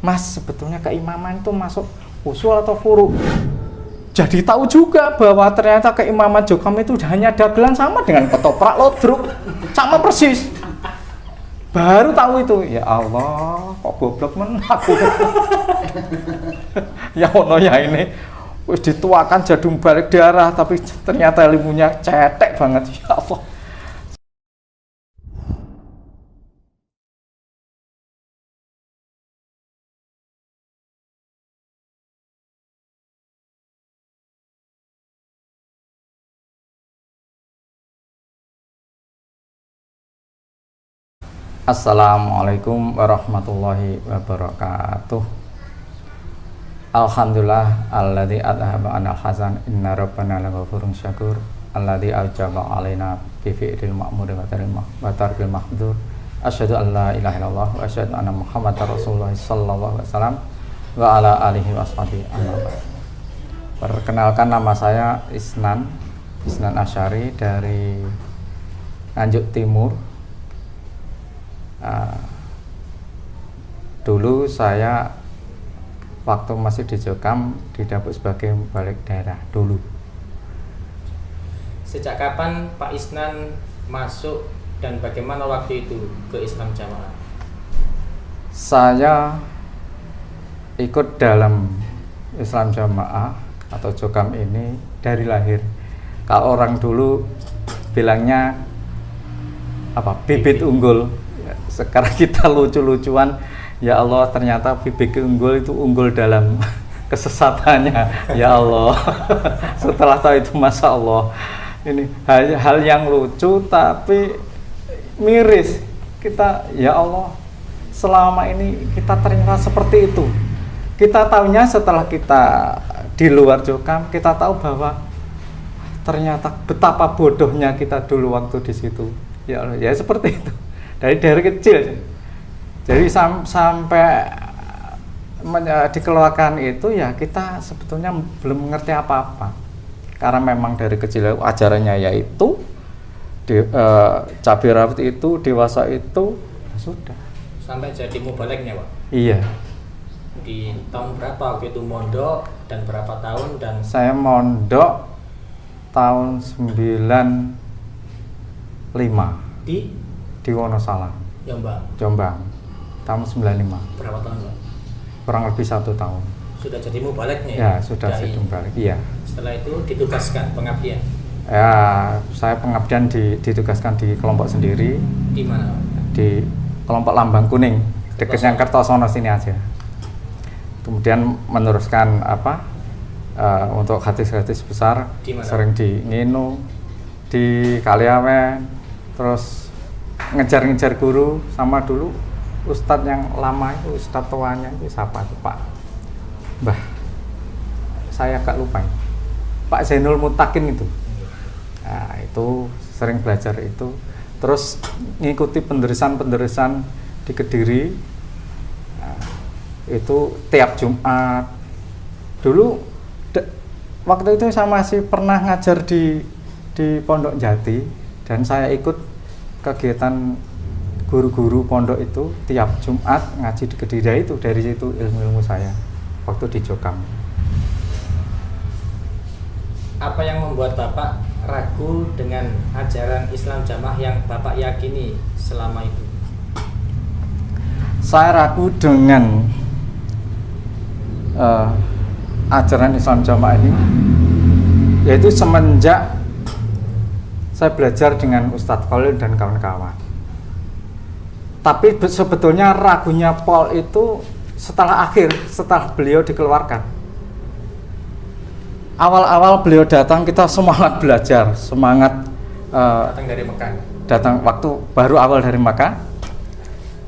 Mas, sebetulnya keimaman itu masuk usul atau furu? Jadi tahu juga bahwa ternyata keimaman jokam itu hanya dagelan sama dengan ketoprak lodruk, sama persis. Baru tahu itu, ya Allah, kok goblok men aku. Ya ono ya ini, wis dituakan jadung balik darah, tapi ternyata ilmunya cetek banget, ya Allah. Assalamualaikum warahmatullahi wabarakatuh. Alhamdulillah alladzi adhaba anal hazan inna rabbana laghafurun syakur alladzi aujaba alaina bi fi'lil ma'mur wa tarkil mahdzur. Asyhadu an la ilaha illallah wa asyhadu anna muhammadar rasulullah sallallahu alaihi wasallam wa ala alihi washabihi amma ba'd. Perkenalkan, nama saya Isnan Asyari dari Nganjuk Timur. Dulu saya waktu masih di Jokam didapuk sebagai balik daerah dulu. Sejak kapan Pak Isnan masuk dan bagaimana waktu itu ke Islam Jamaah? Saya ikut dalam Islam Jamaah atau Jokam ini dari lahir. Kalau orang dulu bilangnya apa? Bibit unggul. Sekarang kita lucu-lucuan, ya Allah, ternyata bibit unggul itu unggul dalam kesesatannya, ya Allah. Setelah tahu itu, masya Allah, ini hal yang lucu tapi miris. Kita, ya Allah, selama ini kita ternyata seperti itu. Kita tahunya setelah kita di luar Jokam, kita tahu bahwa ternyata betapa bodohnya kita dulu waktu di situ. Ya Allah, ya seperti itu. Dari kecil, jadi sampai dikeluarkan itu ya kita sebetulnya belum mengerti apa-apa, karena memang dari kecil ajarannya yaitu cabai rawit itu, dewasa itu, ya sudah. Sampai jadi mubaleknya, Pak? Iya. Di tahun berapa waktu itu mondok dan berapa tahun? Dan saya mondok tahun 95 di Wonosalam, Jombang, tahun 95. Berapa tahun, Pak? Kurang lebih 1 tahun. Sudah jadi mubaleknya? Ya, sudah jadi mubalek, iya. Setelah itu ditugaskan pengabdian? Ya, saya pengabdian ditugaskan di kelompok sendiri. Di mana? Di kelompok Lambang Kuning, dekatnya Kertosono sini aja. Kemudian meneruskan untuk hadis-hadis besar, sering di Nginu, di Kaliawen, terus ngejar-ngejar guru sama dulu ustadz yang lama itu, ustadz tuanya itu siapa itu, Pak Mbah, saya agak lupa ini, Pak Zainul Mutakin itu. Nah, itu sering belajar itu, terus ngikuti penderesan di Kediri. Nah, itu tiap Jumat. Dulu waktu itu saya masih pernah ngajar di Pondok Jati, dan saya ikut kegiatan guru-guru pondok itu tiap Jumat ngaji di Kediri. Itu dari situ ilmu saya waktu di Jokam. Apa yang membuat Bapak ragu dengan ajaran Islam Jamaah yang Bapak yakini selama itu? Saya ragu dengan ajaran Islam Jamaah ini yaitu semenjak saya belajar dengan Ustadz Khalil dan kawan-kawan. Tapi sebetulnya ragunya Paul itu setelah beliau dikeluarkan. Awal-awal beliau datang, kita semangat belajar, semangat datang dari Mekah. Datang waktu baru awal dari Mekah.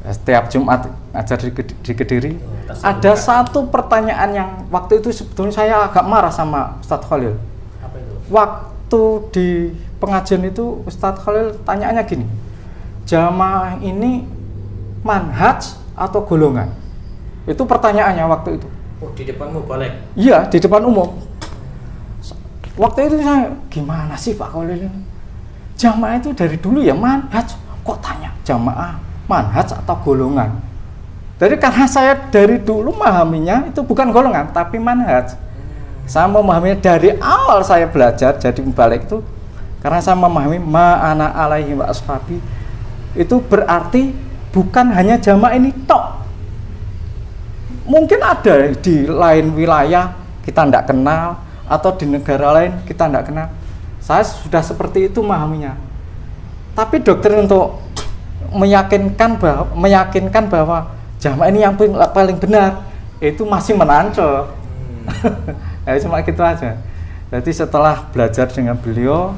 Setiap Jumat ngajar di Kediri. Ada satu pertanyaan yang waktu itu sebetulnya saya agak marah sama Ustadz Khalil. Apa itu? Waktu di pengajian itu Ustadz Khalil tanyaannya gini, jamaah ini manhaj atau golongan? Itu pertanyaannya waktu itu. Oh, di depan mubalek? Iya, di depan umum. Waktu itu saya, gimana sih Pak Khalil ini? Jamaah itu dari dulu ya manhaj, kok tanya jamaah manhaj atau golongan? Jadi karena saya dari dulu memahaminya itu bukan golongan tapi manhaj. Saya memahaminya dari awal saya belajar jadi balik itu karena saya memahami ma'ana alaihi wa ashabi itu berarti bukan hanya jamaah ini tok. Mungkin ada di lain wilayah kita tidak kenal atau di negara lain kita tidak kenal. Saya sudah seperti itu memahaminya. Tapi doktrin untuk meyakinkan bahwa jamaah ini yang paling benar itu masih menancap. Ya cuma gitu aja. Jadi setelah belajar dengan beliau,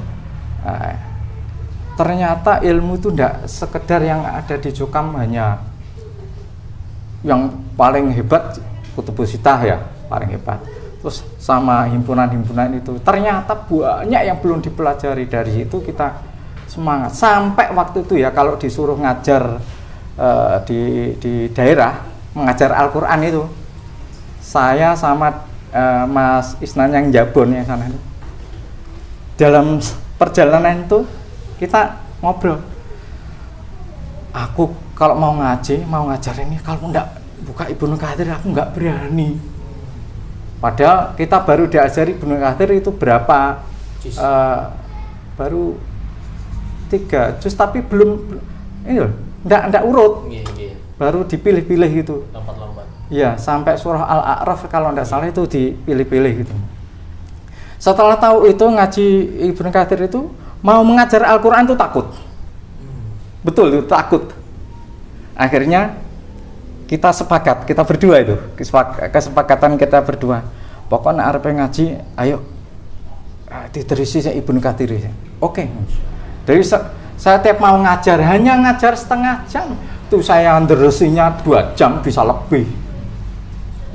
ternyata ilmu itu tidak sekedar yang ada di Jokam hanya yang paling hebat Kutubus Sittah ya, paling hebat. Terus sama himpunan-himpunan itu ternyata banyak yang belum dipelajari. Dari itu kita semangat sampai waktu itu ya kalau disuruh ngajar di daerah mengajar Al-Quran itu saya sama Mas Isnan yang Jabon yang sana itu dalam perjalanan itu kita ngobrol, aku kalau mau ngajar ini kalau enggak buka Ibnu Katsir aku enggak berani. Padahal kita baru diajari Ibnu Katsir itu berapa baru 3 juz tapi belum ini loh, enggak urut. Baru dipilih-pilih gitu. Lompat-lompat. Iya, sampai surah Al-A'raf kalau enggak salah itu dipilih-pilih gitu. Setelah tahu itu ngaji Ibnu Katsir itu mau mengajar Al-Quran itu takut. Betul itu takut. Akhirnya kita sepakat, kita berdua itu kesepakatan kita berdua. Pokoknya arep ngaji, ayo diterisi Ibnu Katsir. Oke. Jadi saya tiap mau ngajar hanya ngajar setengah jam. Itu saya nderesinya 2 jam bisa lebih.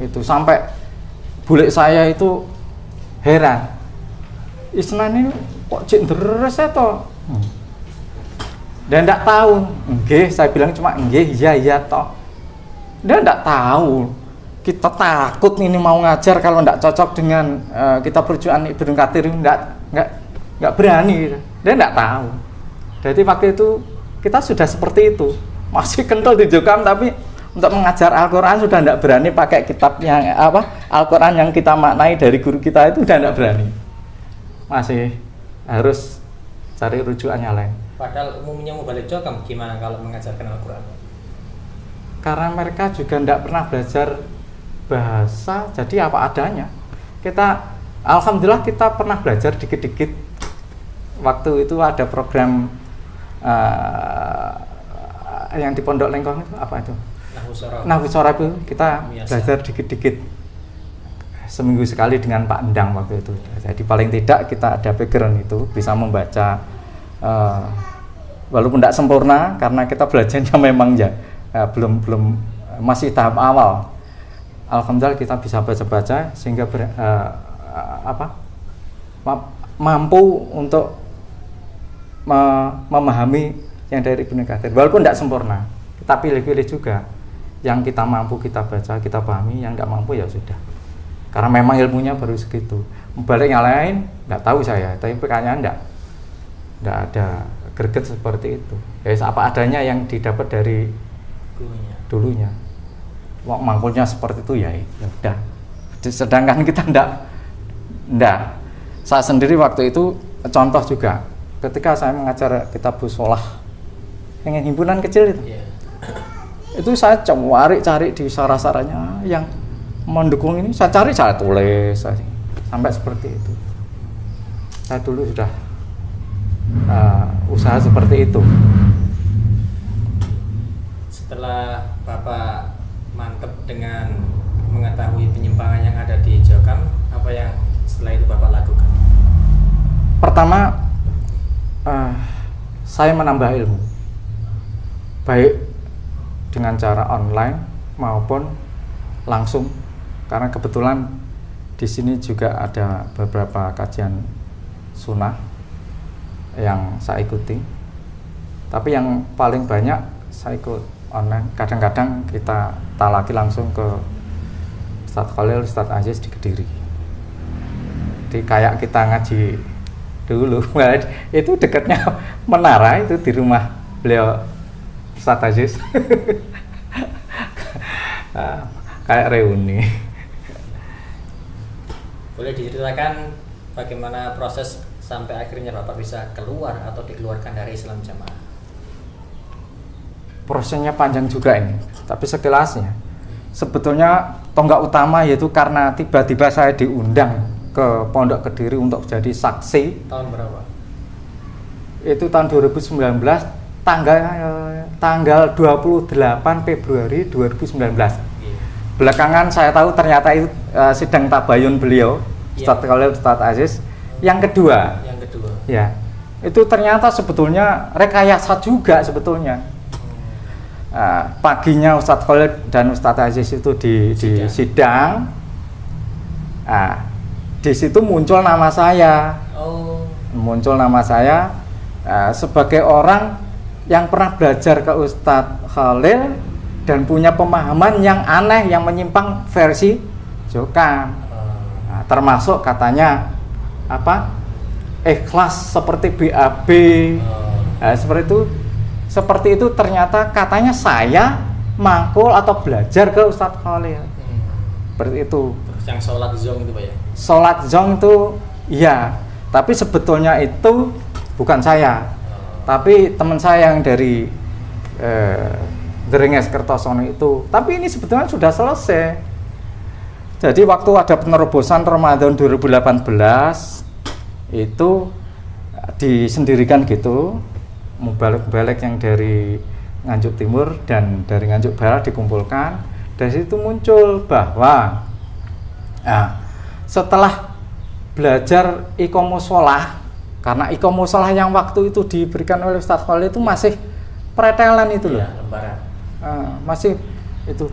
Itu sampai bule saya itu heran. Isnan ini kok cek deres toh? Dan enggak tahu. Nggih, saya bilang cuma nggih, iya toh. Dia enggak tahu. Kita takut ini mau ngajar kalau enggak cocok dengan kita perjuangan Ibnu Katsir enggak berani. Dia enggak tahu. Jadi waktu itu kita sudah seperti itu. Masih kental di Jokam tapi untuk mengajar Al-Quran sudah tidak berani pakai kitab yang Al-Quran yang kita maknai dari guru kita itu sudah tidak berani. Masih harus cari rujukannya lain. Padahal umumnya mau balik Jokam gimana kalau mengajarkan Al-Quran? Karena mereka juga tidak pernah belajar bahasa, jadi apa adanya. Kita, alhamdulillah kita pernah belajar dikit-dikit. Waktu itu ada program yang di Pondok Lengkong itu apa itu? Nahwu Shorof itu kita belajar dikit-dikit seminggu sekali dengan Pak Endang waktu itu. Jadi paling tidak kita ada background itu bisa membaca walaupun tidak sempurna karena kita belajarnya memang ya belum masih tahap awal. Alhamdulillah kita bisa baca-baca sehingga mampu untuk memahami yang dari Ibnu Katsir. Walaupun tidak sempurna, kita pilih-pilih juga. Yang kita mampu kita baca, kita pahami, yang nggak mampu ya sudah. Karena memang ilmunya baru segitu. Balik yang lain, nggak tahu saya, tapi PK-nya nggak ada greget seperti itu. Ya apa adanya yang didapat dari dulunya. Wong mangkulnya seperti itu ya udah. Sedangkan kita ndak. Saya sendiri waktu itu contoh juga. Ketika saya mengajar kitab Sholah yang himpunan kecil itu. Itu saya cari di sarah-sarahnya yang mendukung ini, saya cari, saya tulis sampai seperti itu. Saya dulu sudah usaha seperti itu. Setelah Bapak mantep dengan mengetahui penyimpangan yang ada di Jokam, apa yang setelah itu Bapak lakukan? Pertama, saya menambah ilmu, baik dengan cara online maupun langsung, karena kebetulan di sini juga ada beberapa kajian sunnah yang saya ikuti. Tapi yang paling banyak saya ikut online. Kadang-kadang kita talaki langsung ke Ustadz Khalil, Ustadz Aziz di Kediri. Jadi kayak kita ngaji dulu, itu dekatnya Menara, itu di rumah beliau Ustadz Aziz. Kayak reuni. Boleh diceritakan bagaimana proses sampai akhirnya Bapak bisa keluar atau dikeluarkan dari Islam Jamaah? Prosesnya panjang juga ini, tapi sekilasnya sebetulnya tonggak utama yaitu karena tiba-tiba saya diundang ke Pondok Kediri untuk jadi saksi. Tahun berapa? Itu tahun 2019, tanggal 28 Februari 2019. Belakangan saya tahu ternyata itu sidang tabayun beliau, Ustadz Khalil, Ustadz Aziz. Yang kedua, ya, itu ternyata sebetulnya rekayasa juga sebetulnya. Paginya Ustadz Khalil dan Ustadz Aziz itu di sidang. Di situ muncul nama saya. Muncul nama saya sebagai orang yang pernah belajar ke Ustadz Khalil dan punya pemahaman yang aneh, yang menyimpang versi Jokam. Termasuk katanya ikhlas seperti BAB, seperti itu ternyata katanya saya mangkul atau belajar ke Ustadz Khalil. Seperti itu. Terus yang sholat zong itu Pak ya? Sholat zong itu iya, tapi sebetulnya itu bukan saya, tapi teman saya yang dari Deringes Kertosono itu. Tapi ini sebetulnya sudah selesai. Jadi waktu ada penerobosan Ramadan 2018 itu disendirikan gitu, mubalik-balik yang dari Nganjuk Timur dan dari Nganjuk Barat dikumpulkan. Dari situ muncul bahwa setelah belajar iqomusholah, karena iqomusholah yang waktu itu diberikan oleh Ustadz Khalil itu masih pretelan itu loh, lembaran. Masih itu.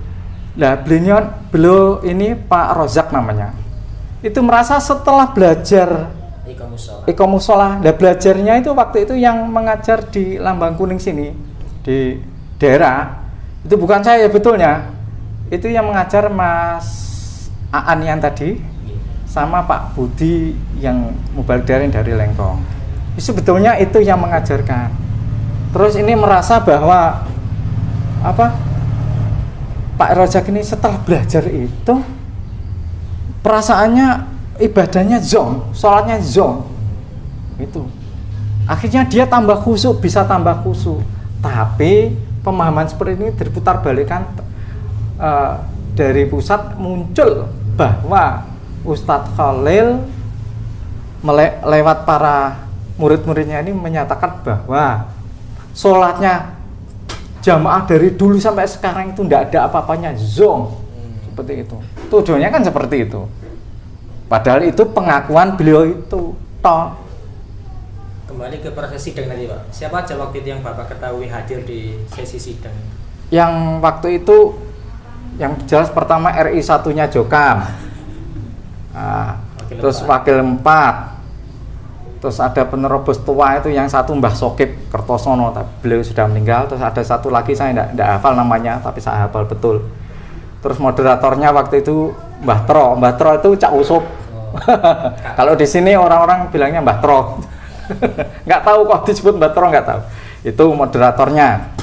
Nah, beliau ini Pak Rozak namanya. Itu merasa setelah belajar iqomusholah, nah belajarnya itu waktu itu yang mengajar di Lambang Kuning sini, di daerah. Itu bukan saya betulnya. Itu yang mengajar Mas Aan yang tadi sama Pak Budi yang mubalik daring dari Lengkong. Sebetulnya itu yang mengajarkan. Terus ini merasa bahwa Pak Rozak ini setelah belajar itu perasaannya ibadahnya zong, sholatnya zong itu. Akhirnya dia tambah khusyuk, bisa tambah khusyuk. Tapi pemahaman seperti ini diputar balikan dari pusat, muncul bahwa Ustadz Khalil lewat para murid-muridnya ini menyatakan bahwa sholatnya jamaah dari dulu sampai sekarang itu tidak ada apa-apanya, zong. Seperti itu. Tujuannya kan seperti itu. Padahal itu pengakuan beliau itu. Kembali ke proses sidang tadi Pak. Siapa aja waktu itu yang Bapak ketahui hadir di sesi sidang? Yang waktu itu yang jelas pertama RI 1-nya Jokam. Terus wakil 4. Terus ada penerobos tua itu yang satu Mbah Sokip Kertosono, tapi beliau sudah meninggal. Terus ada satu lagi saya tidak hafal namanya, tapi saya hafal betul. Terus moderatornya waktu itu Mbah Tro. Mbah Tro itu Cak Usup. Kalau di sini orang-orang bilangnya Mbah Tro. Nggak tahu kok disebut Mbah Tro, nggak tahu. Itu moderatornya.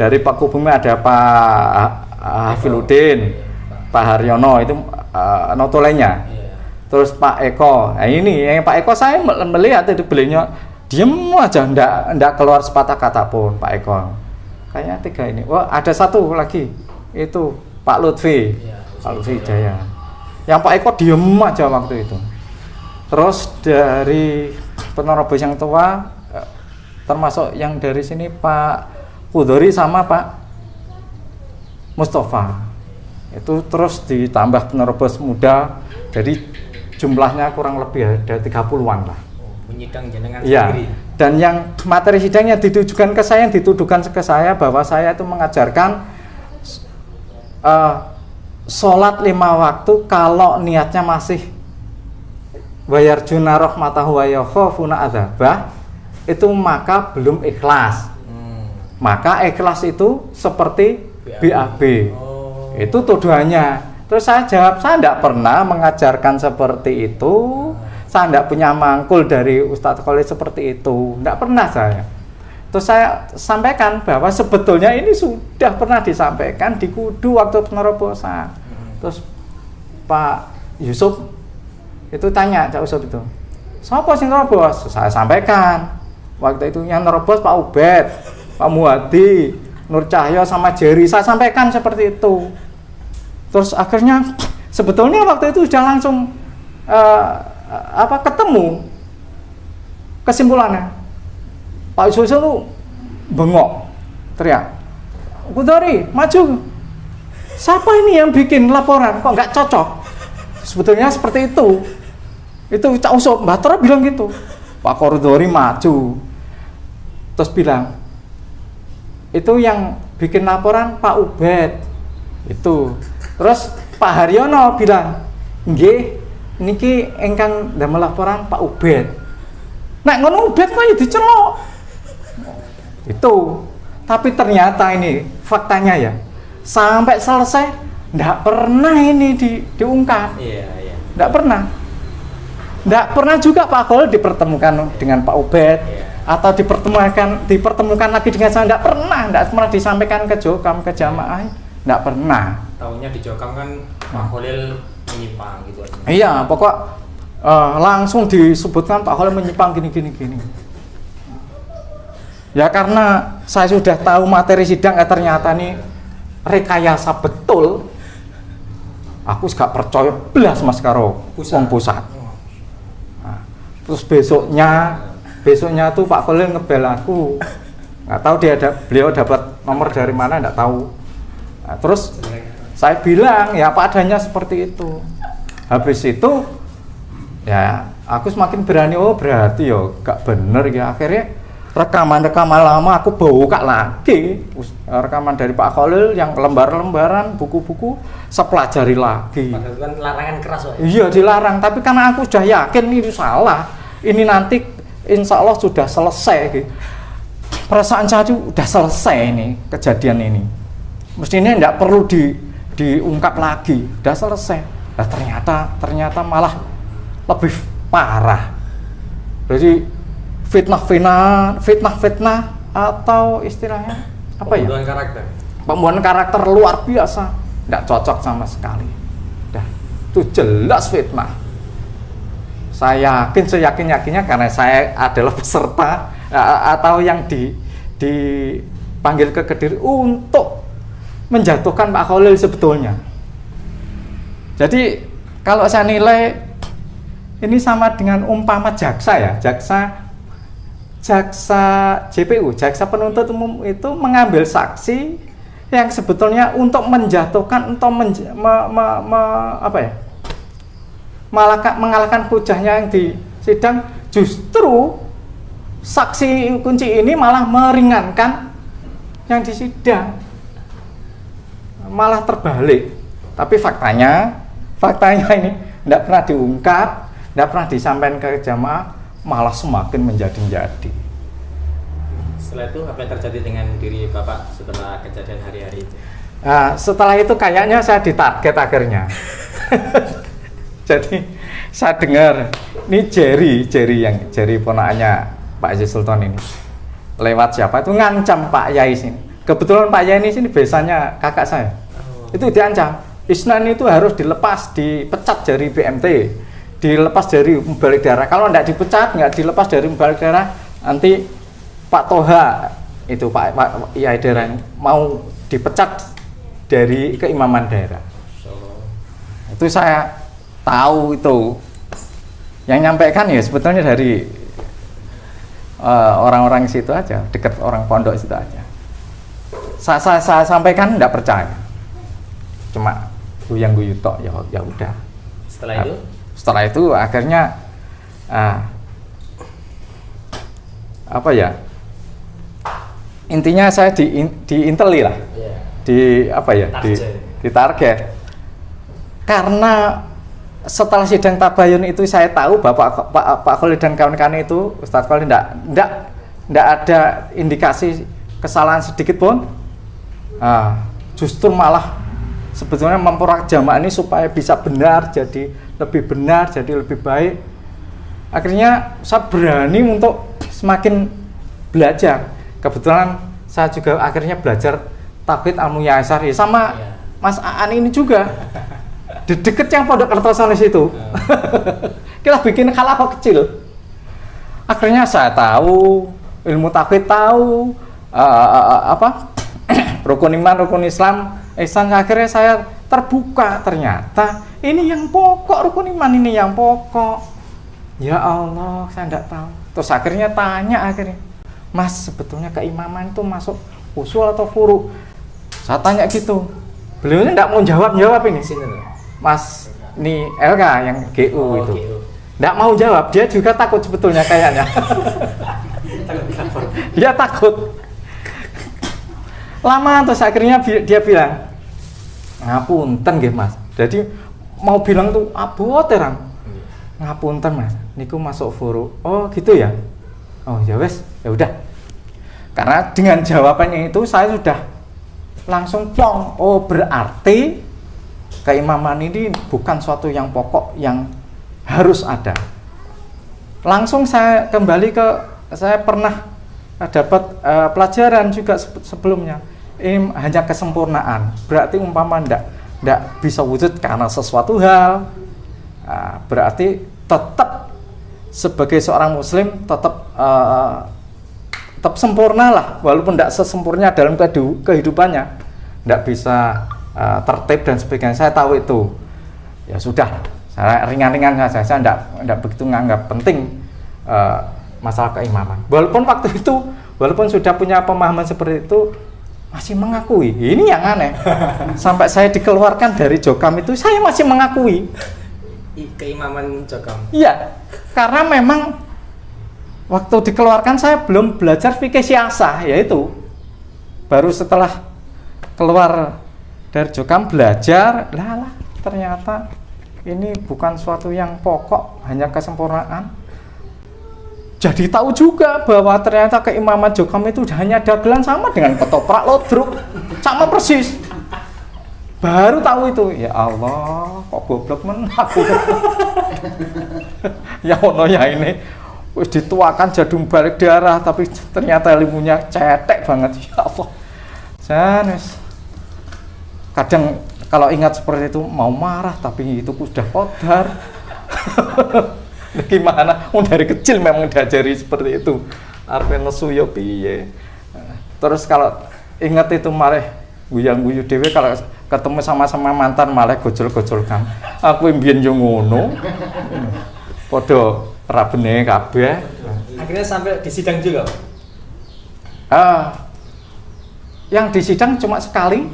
Dari Pak Kubumi ada Pak Hafiluddin, Pak Haryono itu notolenya. Terus Pak Eko, nah ini yang Pak Eko saya melihat itu beliau diem aja, ndak keluar sepatah kata pun Pak Eko. Kayaknya 3 ini. Wah ada satu lagi itu Pak Lutfi, Pak Lutfi Jaya. Yang Pak Eko diem aja waktu itu. Terus dari penerobos yang tua, termasuk yang dari sini Pak Kudori sama Pak Mustafa. Itu terus ditambah penerobos muda, jadi jumlahnya kurang lebih ada 30-an lah. Menyidang jenengan sendiri. Dan yang materi sidangnya ditujukan ke saya, dituduhkan ke saya bahwa saya itu mengajarkan sholat 5 waktu kalau niatnya masih wayarjuna rahmatahu wa yakhafuna adzabah, itu maka belum ikhlas. Maka ikhlas itu seperti BAB. Itu tuduhannya. Terus saya jawab, saya tidak pernah mengajarkan seperti itu. Saya tidak punya mangkul dari Ustadz Khalil seperti itu. Tidak pernah saya. Terus saya sampaikan bahwa sebetulnya ini sudah pernah disampaikan di Kudu waktu penerobosan. Terus Pak Yusuf itu tanya, Cak Yusuf itu, siapa sih nerobos? Saya sampaikan waktu itu yang nerobos Pak Ubed, Pak Muhadi, Nur Cahyo sama Jerry. Saya sampaikan seperti itu. Terus akhirnya sebetulnya waktu itu sudah langsung ketemu kesimpulannya. Pak Yusuf itu bengok, teriak, Kudori, maju. Siapa ini yang bikin laporan? Kok nggak cocok? Sebetulnya seperti itu. Itu Cak Yusuf, Mbak Tora bilang gitu. Pak Kudori maju. Terus bilang, itu yang bikin laporan Pak Ubed. Itu. Terus Pak Haryono bilang, nggih, niki engkang damel laporan Pak Ubed. Nek ngono Ubed kok ya dicelok. Itu. Tapi ternyata ini faktanya ya, sampai selesai enggak pernah ini diungkap. Iya. Enggak pernah. Enggak pernah juga Pak Kol dipertemukan dengan Pak Ubed atau dipertemukan lagi dengan saya, enggak pernah disampaikan ke Jokam, ke jamaah, enggak pernah. Tahunya di Jokam kan Pak Khalil menyimpang gitu. Iya, pokok langsung disebutkan Pak Khalil menyimpang gini. Ya karena saya sudah tahu materi sidang, ternyata nih rekayasa betul. Aku gak percaya belas Mas karo pusat. Nah, terus besoknya tuh Pak Khalil ngebel aku. Nggak tahu beliau dapat nomor dari mana, nggak tahu. Nah, terus saya bilang ya apa adanya seperti itu. Habis itu ya aku semakin berani, oh berarti yo gak bener ya. Akhirnya rekaman lama aku buka lagi, rekaman dari Pak Khalil yang lembar-lembaran buku-buku, saya pelajari lagi. Padahal kan larangan keras, Pak. Iya dilarang, tapi karena aku sudah yakin ini salah, ini nanti insya Allah sudah selesai. Perasaan saya itu sudah selesai ini kejadian ini, mestinya tidak perlu diungkap lagi, sudah selesai. Nah, ternyata malah lebih parah. Jadi fitnah atau istilahnya apa ya? Pembunuhan karakter luar biasa, tidak cocok sama sekali. Dah, itu jelas fitnah. Saya yakinnya karena saya adalah peserta atau yang dipanggil ke Kediri untuk menjatuhkan Pak Khalil sebetulnya. Jadi kalau saya nilai ini sama dengan umpama jaksa ya, jaksa JPU, jaksa penuntut umum itu mengambil saksi yang sebetulnya untuk menjatuhkan, untuk mengalahkan hujahnya yang di sidang, justru saksi kunci ini malah meringankan yang di sidang, malah terbalik. Tapi faktanya ini tidak pernah diungkap, tidak pernah disampaikan ke jamaah, malah semakin menjadi-jadi. Setelah itu apa yang terjadi dengan diri Bapak setelah kejadian hari-hari itu? Nah, setelah itu kayaknya saya ditarget akhirnya. Jadi saya dengar ini Jerry ponakannya Pak Haji Sultan ini lewat siapa itu ngancam Pak Yai sini. Kebetulan Pak Yai ini sini biasanya kakak saya. Itu diancam, Isnan itu harus dipecat dari BMT. Dilepas dari membalik darah. Kalau tidak dipecat, nggak dilepas dari membalik darah, nanti Pak Toha itu Pak Yai daerah mau dipecat dari keimaman daerah. Itu saya tahu itu. Yang nyampaikan ya sebetulnya dari orang-orang situ aja, dekat orang pondok situ aja. Saya sampaikan tidak percaya, cuma guyang-guyu tok, ya udah. Setelah itu akhirnya intinya saya diinteli lah, di target. Karena setelah sidang tabayun itu saya tahu Pak Khalil dan kawan-kawan itu, Ustadz Khalil tidak ada indikasi kesalahan sedikit pun. Justru malah sebetulnya memperak jamaah ini supaya bisa jadi lebih baik. Akhirnya saya berani untuk semakin belajar. kebetulan saya juga akhirnya belajar tauhid al-muyassar ya sama Mas Aan ini juga. Di deket yang Pondok Kertosono itu. Kita bikin halaqah kecil. Akhirnya saya tahu ilmu tauhid, tahu rukun iman, rukun Islam, ihsan. Akhirnya saya terbuka, ternyata ini yang pokok, rukun iman ini yang pokok. Ya Allah, saya enggak tahu. Terus akhirnya tanya Mas, sebetulnya keimaman itu masuk usul atau furu? Saya tanya gitu. Beliau enggak mau jawab ini. Mas ini LK yang GU itu. Enggak mau jawab, dia juga takut sebetulnya kayaknya. Dia takut. Lama terus akhirnya dia bilang, ngapunten nggih Mas. Jadi mau bilang tuh abot terang. Ngapunten Mas, niku masuk furu. Oh gitu ya. Oh ya wes, ya udah. Karena dengan jawabannya itu saya sudah langsung plong. Oh berarti keimaman ini bukan suatu yang pokok yang harus ada. Langsung saya kembali saya pernah dapat pelajaran juga sebelumnya. Ini hanya kesempurnaan. Berarti umpama ndak bisa wujud karena sesuatu hal. Berarti tetap sebagai seorang muslim tetap sempurna lah, walaupun tidak sesempurna dalam kehidupannya, tidak bisa tertib dan sebagainya. Saya tahu itu. Ya sudah, saya ringan-ringan saja. Saya tidak begitu menganggap penting masalah keimaman. Walaupun waktu itu, walaupun sudah punya pemahaman seperti itu, masih mengakui. Ini yang aneh. Sampai saya dikeluarkan dari Jokam itu, saya masih mengakui keimaman Jokam. Iya, karena memang waktu dikeluarkan saya belum belajar fikih syiasah, yaitu baru setelah keluar dari Jokam belajar, ternyata ini bukan suatu yang pokok, hanya kesempurnaan. Jadi tahu juga bahwa ternyata keimaman Jokam itu hanya dagelan sama dengan ketoprak lodruk, sama persis. Baru tahu itu, ya Allah, kok goblok men aku. Ya ono ya ini, wis dituakan jadung balik darah, tapi ternyata ilmunya cetek banget. Ya Allah. Sanes. Kadang kalau ingat seperti itu mau marah, tapi itu sudah qadar. Gimana? Dari kecil memang diajari seperti itu. Arep nesu yo piye. Terus kalau ingat itu malah guyang-guyu dhewe kalau ketemu sama-sama mantan malah gojol-gojolkan. Aku mbiyen yo ngono. Padha rabene kabeh. Akhirnya sampai di sidang juga. Yang di sidang cuma sekali,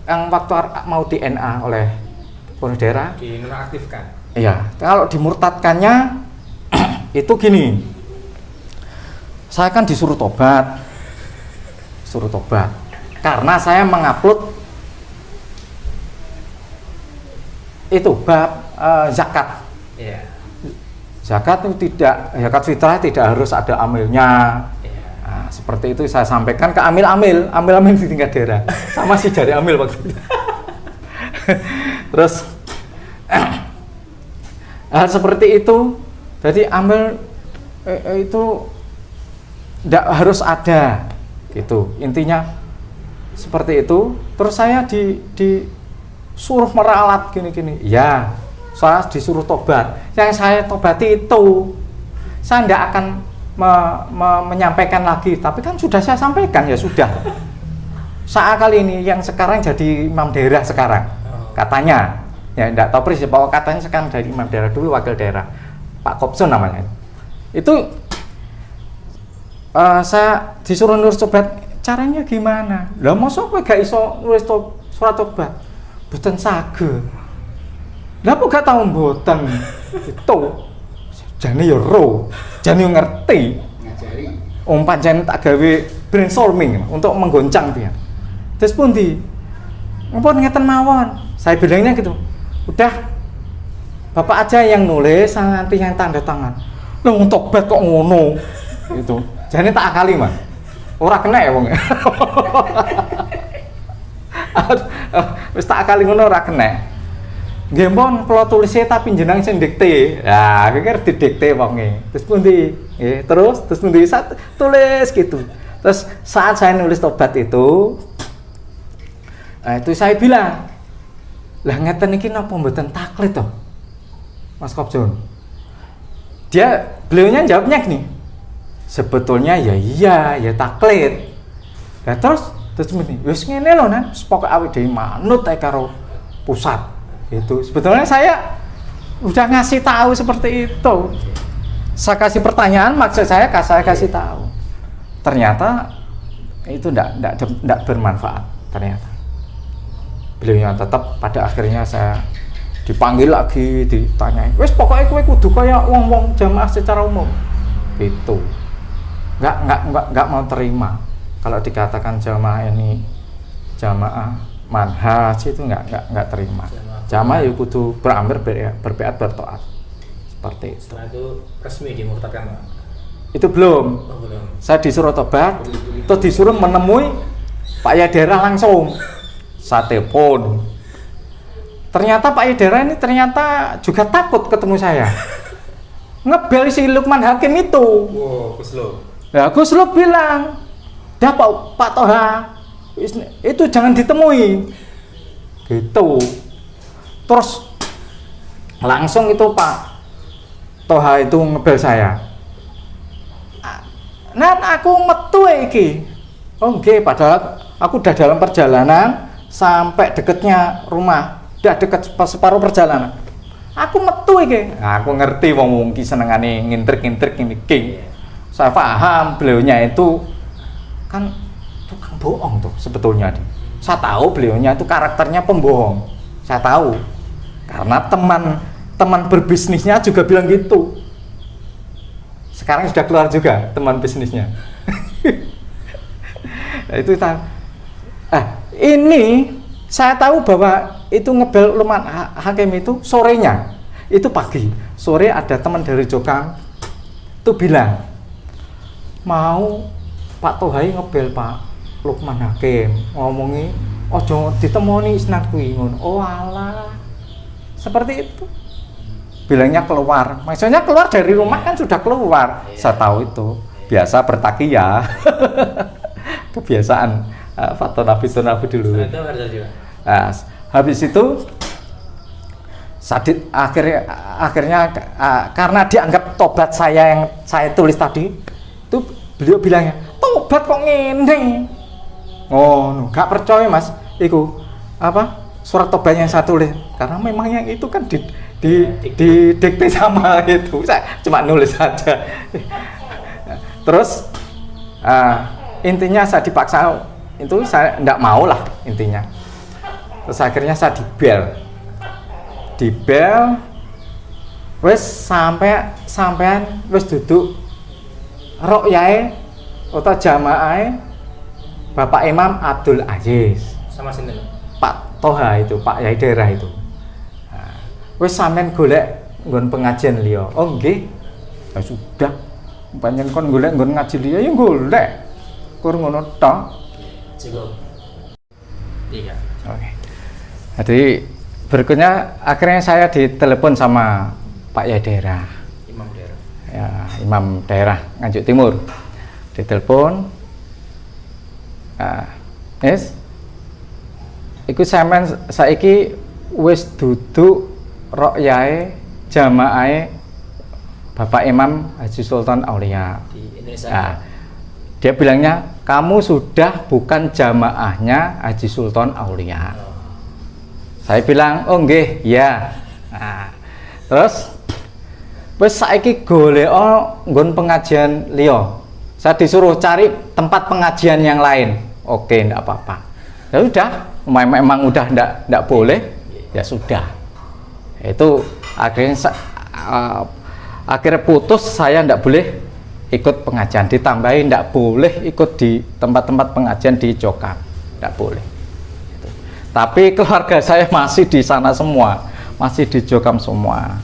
yang waktu mau di-NA oleh pengurus daerah. Dinonaktifkan. Iya, kalau dimurtadkannya itu gini. Saya kan disuruh tobat. Karena saya mengupload itu bab zakat. Yeah. Zakat itu zakat fitrah tidak harus ada amilnya. Nah, seperti itu saya sampaikan ke amil di tingkat daerah. Sama sih dari amil waktu itu. Terus hal seperti itu, jadi amil itu tidak harus ada, gitu. Intinya seperti itu. Terus saya disuruh meralat gini-gini. Ya, saya disuruh tobat. Yang saya tobati itu, saya tidak akan menyampaikan lagi. Tapi kan sudah saya sampaikan, ya sudah. Saat kali ini yang sekarang jadi imam daerah sekarang, katanya. Ya tidak tahu persis, bahwa katanya sekarang dari imam daerah, dulu wakil daerah, Pak Kopson namanya. Itu saya disuruh nulis tobat, caranya gimana? Lah masa kowe gak iso nulis surat tobat? Boten saged. Lah kok gak tau mboten? Itu jane ya ro, jane ngerti. Ngajari. Pancen tak gawe brainstorming untuk menggoncang dia. Terus pundi? Ngapun ngeten mawon. Saya bilangnya gitu. Udah, Bapak aja yang nulis, nanti yang tanda tangan. Loh, tobat kok ngono? Itu. Jadi tak akali, Mas. Ora kena ya wong. Wis tak akali ngono ora kena. Nggih pun kula tulisé tapi jeneng sing dikte. Ya, pikir didikte wonge. Terus pundi? Nggih, terus pundi tulis gitu. Terus saat saya nulis tobat itu saya bilang, lah ngeten iki napa mboten taklid toh Mas Kopjon. Beliaunya jawabnya gini, sebetulnya ya iya ya taklid. Nah terus muni wis ngene lho Nan, pokoke awake dhewe manut ae karo pusat. Itu sebetulnya saya udah ngasih tahu seperti itu. Saya kasih pertanyaan, maksud saya kasih tahu. Ternyata itu enggak bermanfaat ternyata. Beliaunya tetap pada akhirnya saya dipanggil lagi, ditanyai. Wes pokoknya kowe kudu kaya wong-wong jamaah secara umum. Gitu. Enggak mau terima. Kalau dikatakan jamaah ini jamaah manhaj itu enggak terima. Jamaah ya kudu beramr berbiat bertaat. Seperti itu. Setelah itu resmi dimurtadkan, Pak? Itu belum. Oh, belum. Saya disuruh tobat, terus disuruh menemui Pak Yadera langsung. Saya telepon. Ternyata Pak Yadera ini ternyata juga takut ketemu saya. Ngebel si Lukman Hakim itu. Wow, Gus Lo. Ya Gus Lo bilang, dah Pak Toha, itu jangan ditemui. Gitu. Terus langsung itu Pak Toha itu ngebel saya. Nan aku metu iki. Oh nggih, padahal aku udah dalam perjalanan sampai deketnya rumah, udah deket separuh perjalanan. Aku metu iki. Nah, aku ngerti wong ki senengane ngintrik-ngintrik iki. Saya paham beliaunya itu kan tukang bohong tuh sebetulnya. Saya tahu beliaunya itu karakternya pembohong. Saya tahu. Karena teman berbisnisnya juga bilang gitu. Sekarang sudah keluar juga teman bisnisnya. Nah, itu ini saya tahu bahwa itu ngebel Lukman Hakim itu sorenya, itu pagi. Sore ada teman dari Jokang itu bilang mau Pak Tohai ngebel Pak Lukman Hakim ngomongi ojo ditemoni isnad kuwi ngono. Oh alah. Seperti itu. Bilangnya keluar. Maksudnya keluar dari rumah kan sudah keluar. Saya tahu itu. Biasa bertakiyah. Kebiasaan Fatwa Nabi dulu. Nah, habis itu Sadid akhirnya karena dianggap tobat saya yang saya tulis tadi, itu beliau bilangnya tobat kok ngene. Oh, gak percaya Mas. Iku apa? Surat tobat yang saya tulis. Karena memang yang itu kan di dikte sama itu. Saya cuma nulis saja. Terus intinya saya dipaksa itu, saya enggak mau lah intinya. Terus akhirnya saya dibel wes sampean wes duduk rokyae atau jamaah Bapak Imam Abdul Aziz sama sinten Pak Toha itu, Pak Yai daerah itu. Nah, wes sampean golek nggon pengajian liya. Oh nggih. Ya sudah. Panjen kon golek nggon ngaji liya ya golek. Kur ngono tok. Cukup. Iya. Oke. Jadi berikutnya akhirnya saya ditelepon sama Pak Yai daerah. Imam daerah. Ya, Imam daerah Nganjuk Timur. Ditelepon. Yes. Iku sampean saiki wis duduk rokyae jamaahe Bapak Imam Haji Sultan Aulia Di Indonesia. Nah, dia bilangnya kamu sudah bukan jamaahnya Haji Sultan Aulia. Saya bilang oh nggih ya. Nah, terus wis saiki golek nggon pengajian liya. Saya disuruh cari tempat pengajian yang lain. Oke, enggak apa-apa. Ya udah, memang udah enggak boleh, ya sudah. Itu akhirnya putus, saya enggak boleh ikut pengajian, ditambahin enggak boleh ikut di tempat-tempat pengajian di Jokang, enggak boleh. Gitu. Tapi keluarga saya masih di sana semua, masih di Jokang semua.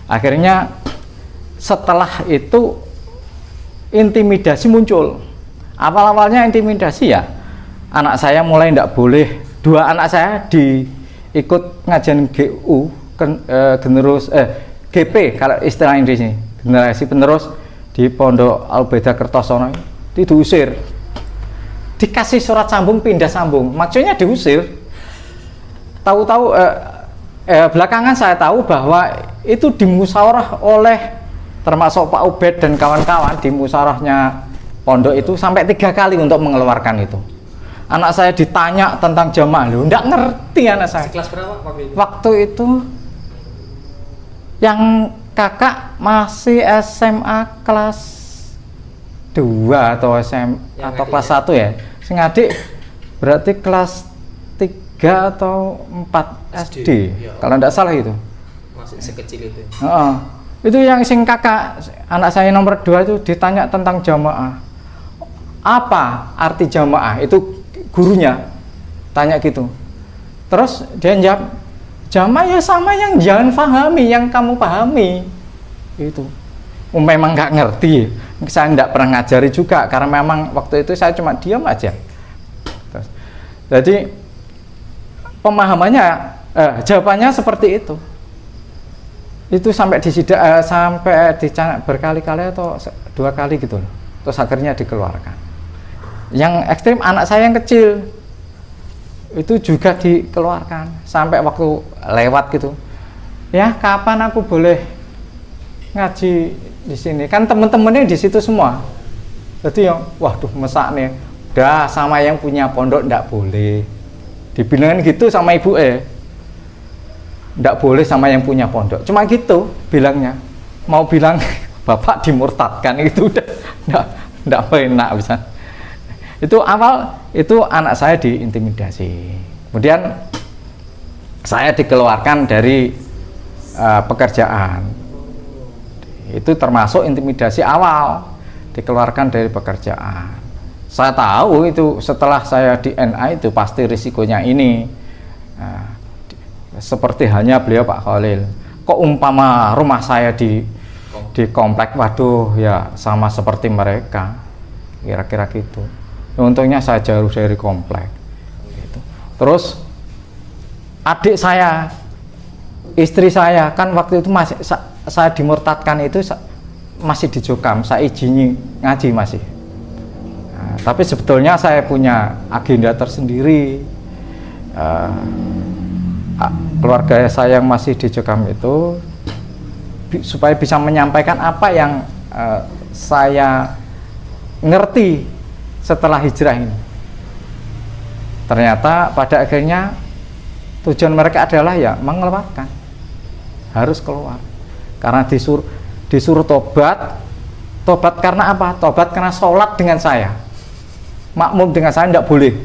Akhirnya setelah itu intimidasi muncul. Awal-awalnya intimidasi ya, anak saya mulai tidak boleh, 2 anak saya diikut ngajian GU GP kalau istilah Indonesia, generasi penerus di Pondok Al Beda Kertosono diusir. Dikasih surat sambung, pindah sambung, maksudnya diusir. Tahu-tahu belakangan saya tahu bahwa itu dimusyawarah oleh termasuk Pak Ubed dan kawan-kawan, di musyawarahnya pondok itu sampai 3 kali untuk mengeluarkan itu. Anak saya ditanya tentang jamaah, loh enggak ngerti anak saya. Kelas berapa waktu itu? Waktu itu yang kakak masih SMA kelas 2 atau atau kelas 1 ya. Sing adik berarti kelas 3 atau 4 SD. Ya. Kalau enggak salah itu. Masih sekecil itu. Itu yang sing kakak anak saya nomor 2 itu ditanya tentang jamaah. Apa arti jamaah? Itu gurunya tanya gitu. Terus dia jawab, jamaah ya sama yang jangan pahami, yang kamu pahami. Itu. Memang nggak ngerti. Saya nggak pernah ngajari juga karena memang waktu itu saya cuma diam aja. Terus, jadi pemahamannya, jawabannya seperti itu. Itu sampai sampai berkali-kali atau 2 kali gitu loh. Terus akhirnya dikeluarkan. Yang ekstrim anak saya yang kecil itu juga dikeluarkan sampai waktu lewat gitu. Ya, kapan aku boleh ngaji di sini? Kan temen-temennya di situ semua. Jadi yang waduh mesak nih. Udah sama yang punya pondok ndak boleh. Dibilangin gitu sama ibu ndak boleh sama yang punya pondok. Cuma gitu bilangnya. Mau bilang bapak dimurtadkan itu udah ndak enak bisa. Itu awal itu anak saya diintimidasi. Kemudian saya dikeluarkan dari pekerjaan. Itu termasuk intimidasi awal, dikeluarkan dari pekerjaan. Saya tahu itu setelah saya di NA itu pasti risikonya ini. Seperti hanya beliau Pak Khalil. Kok umpama rumah saya di komplek, waduh ya sama seperti mereka. Kira-kira gitu. Untungnya saya jauh dari komplek. Gitu. Terus adik saya, istri saya kan waktu itu masih saya dimurtadkan itu masih di Jokam, saya izini ngaji masih. Nah, tapi sebetulnya saya punya agenda tersendiri. Keluarga saya yang masih di Jokam itu supaya bisa menyampaikan apa yang saya ngerti setelah hijrah ini. Ternyata pada akhirnya tujuan mereka adalah ya mengeluarkan, harus keluar karena disuruh tobat karena apa? Tobat karena sholat dengan saya, makmum dengan saya tidak boleh.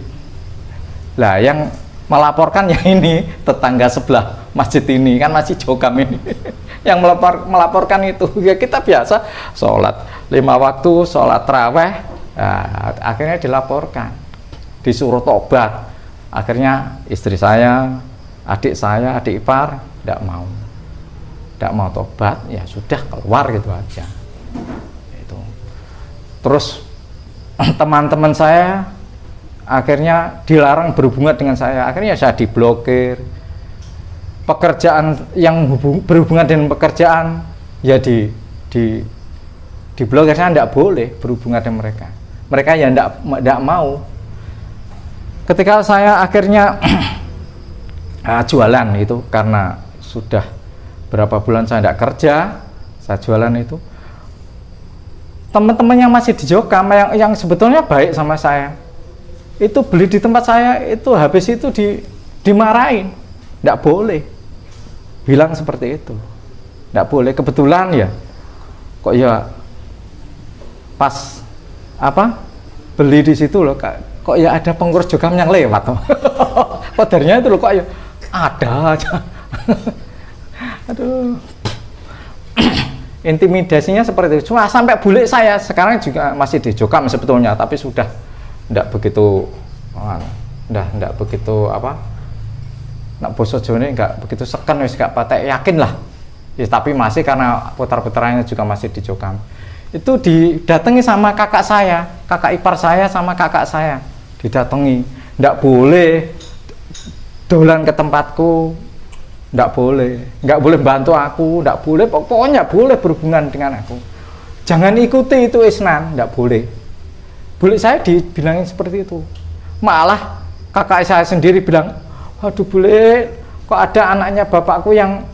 Lah yang melaporkan ya ini tetangga sebelah masjid ini kan masih Jokam ini yang melaporkan itu ya kita biasa sholat 5 waktu, sholat taraweh. Nah, akhirnya dilaporkan, disuruh tobat. Akhirnya istri saya, adik ipar tidak mau tobat, ya sudah keluar gitu aja. Itu. Terus teman-teman saya akhirnya dilarang berhubungan dengan saya. Akhirnya saya diblokir. Pekerjaan yang berhubungan dengan pekerjaan ya diblokir. Saya tidak boleh berhubungan dengan mereka. Mereka ya tidak mau. Ketika saya akhirnya jualan itu karena sudah berapa bulan saya tidak kerja, saya jualan itu. Teman-teman yang masih di Jokam yang sebetulnya baik sama saya, itu beli di tempat saya itu habis itu dimarahin, tidak boleh. Bilang seperti itu, tidak boleh. Kebetulan ya, kok ya pas beli di situ loh, kok ya ada pengurus Jokam yang lewat. Kodarnya itu loh kok ya ada aja. Aduh. Intimidasinya seperti itu. Cuma sampai bule saya sekarang juga masih di Jokam sebetulnya, tapi sudah tidak begitu nak bosok Jawa ini nggak begitu seken, wis nggak patek yakin lah ya, tapi masih karena putar-putarannya juga masih di Jokam. Itu didatangi sama kakak saya, kakak ipar saya sama kakak saya didatangi, nggak boleh dolan ke tempatku, nggak boleh bantu aku, nggak boleh, pokoknya boleh berhubungan dengan aku, jangan ikuti itu isnan, nggak boleh. Bule saya dibilangin seperti itu. Malah kakak saya sendiri bilang, waduh bule, kok ada anaknya bapakku yang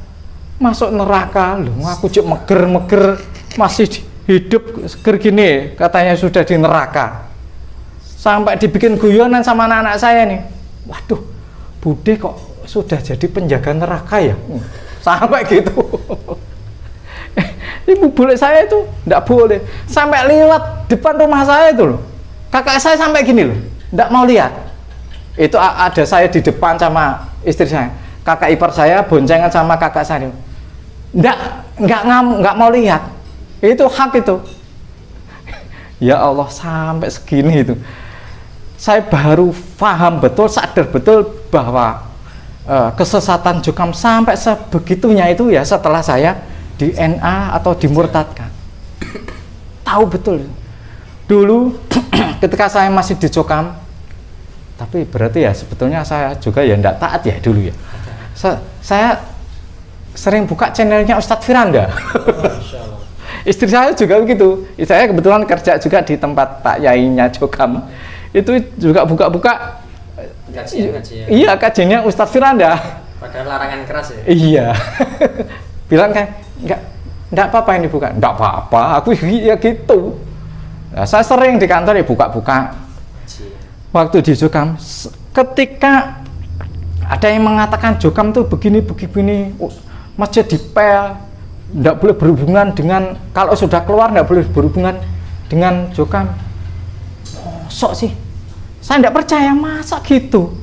masuk neraka loh, aku cuk meger masih hidup seger gini, katanya sudah di neraka. Sampai dibikin guyonan sama anak-anak saya nih, waduh bude kok sudah jadi penjaga neraka ya, sampai gitu. Ibu bule saya itu enggak boleh sampai lewat depan rumah saya itu loh, kakak saya sampai gini loh, enggak mau lihat. Itu ada saya di depan sama istri saya, kakak ipar saya boncengan sama kakak saya, enggak mau lihat. Itu hak itu. Ya Allah, sampai segini itu saya baru paham betul, sadar betul bahwa kesesatan Jokam sampai sebegitunya itu ya setelah saya di NA atau dimurtadkan. Tahu betul dulu ketika saya masih di Jokam, tapi berarti ya sebetulnya saya juga ya enggak taat ya dulu ya. Saya sering buka channelnya Ustadz Firanda. Istri saya juga begitu. Saya kebetulan kerja juga di tempat Pak Yainya Jokam. Itu juga buka-buka kajian. Iya, kajiannya Ustadz Firanda. Padahal larangan keras ya. Iya. Bilang kan enggak apa-apa ini buka. Enggak apa-apa, aku ya gitu. Nah, saya sering di kantor ya buka-buka. Waktu di Jokam, ketika ada yang mengatakan Jokam tuh begini, masjid dipel, enggak boleh berhubungan dengan, kalau sudah keluar enggak boleh berhubungan dengan Jokam. Sok sih, saya enggak percaya, masa gitu.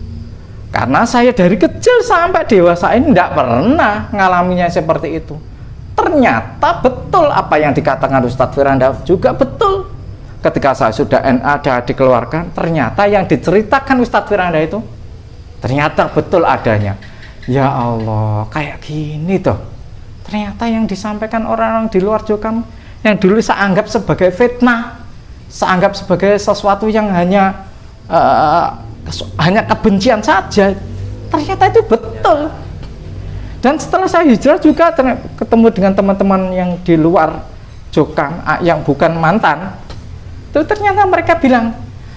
Karena saya dari kecil sampai dewasa ini enggak pernah ngalaminya seperti itu. Ternyata betul apa yang dikatakan Ustadz Firanda juga betul. Ketika saya sudah NA dikeluarkan, ternyata yang diceritakan Ustadz Firanda itu ternyata betul adanya. Ya Allah, kayak gini toh. Ternyata yang disampaikan orang-orang di luar Jokam yang dulu saya anggap sebagai fitnah, saya anggap sebagai sesuatu yang hanya kebencian saja, ternyata itu betul. Dan setelah saya hijrah juga ketemu dengan teman-teman yang di luar Jokam, yang bukan mantan, itu ternyata mereka bilang,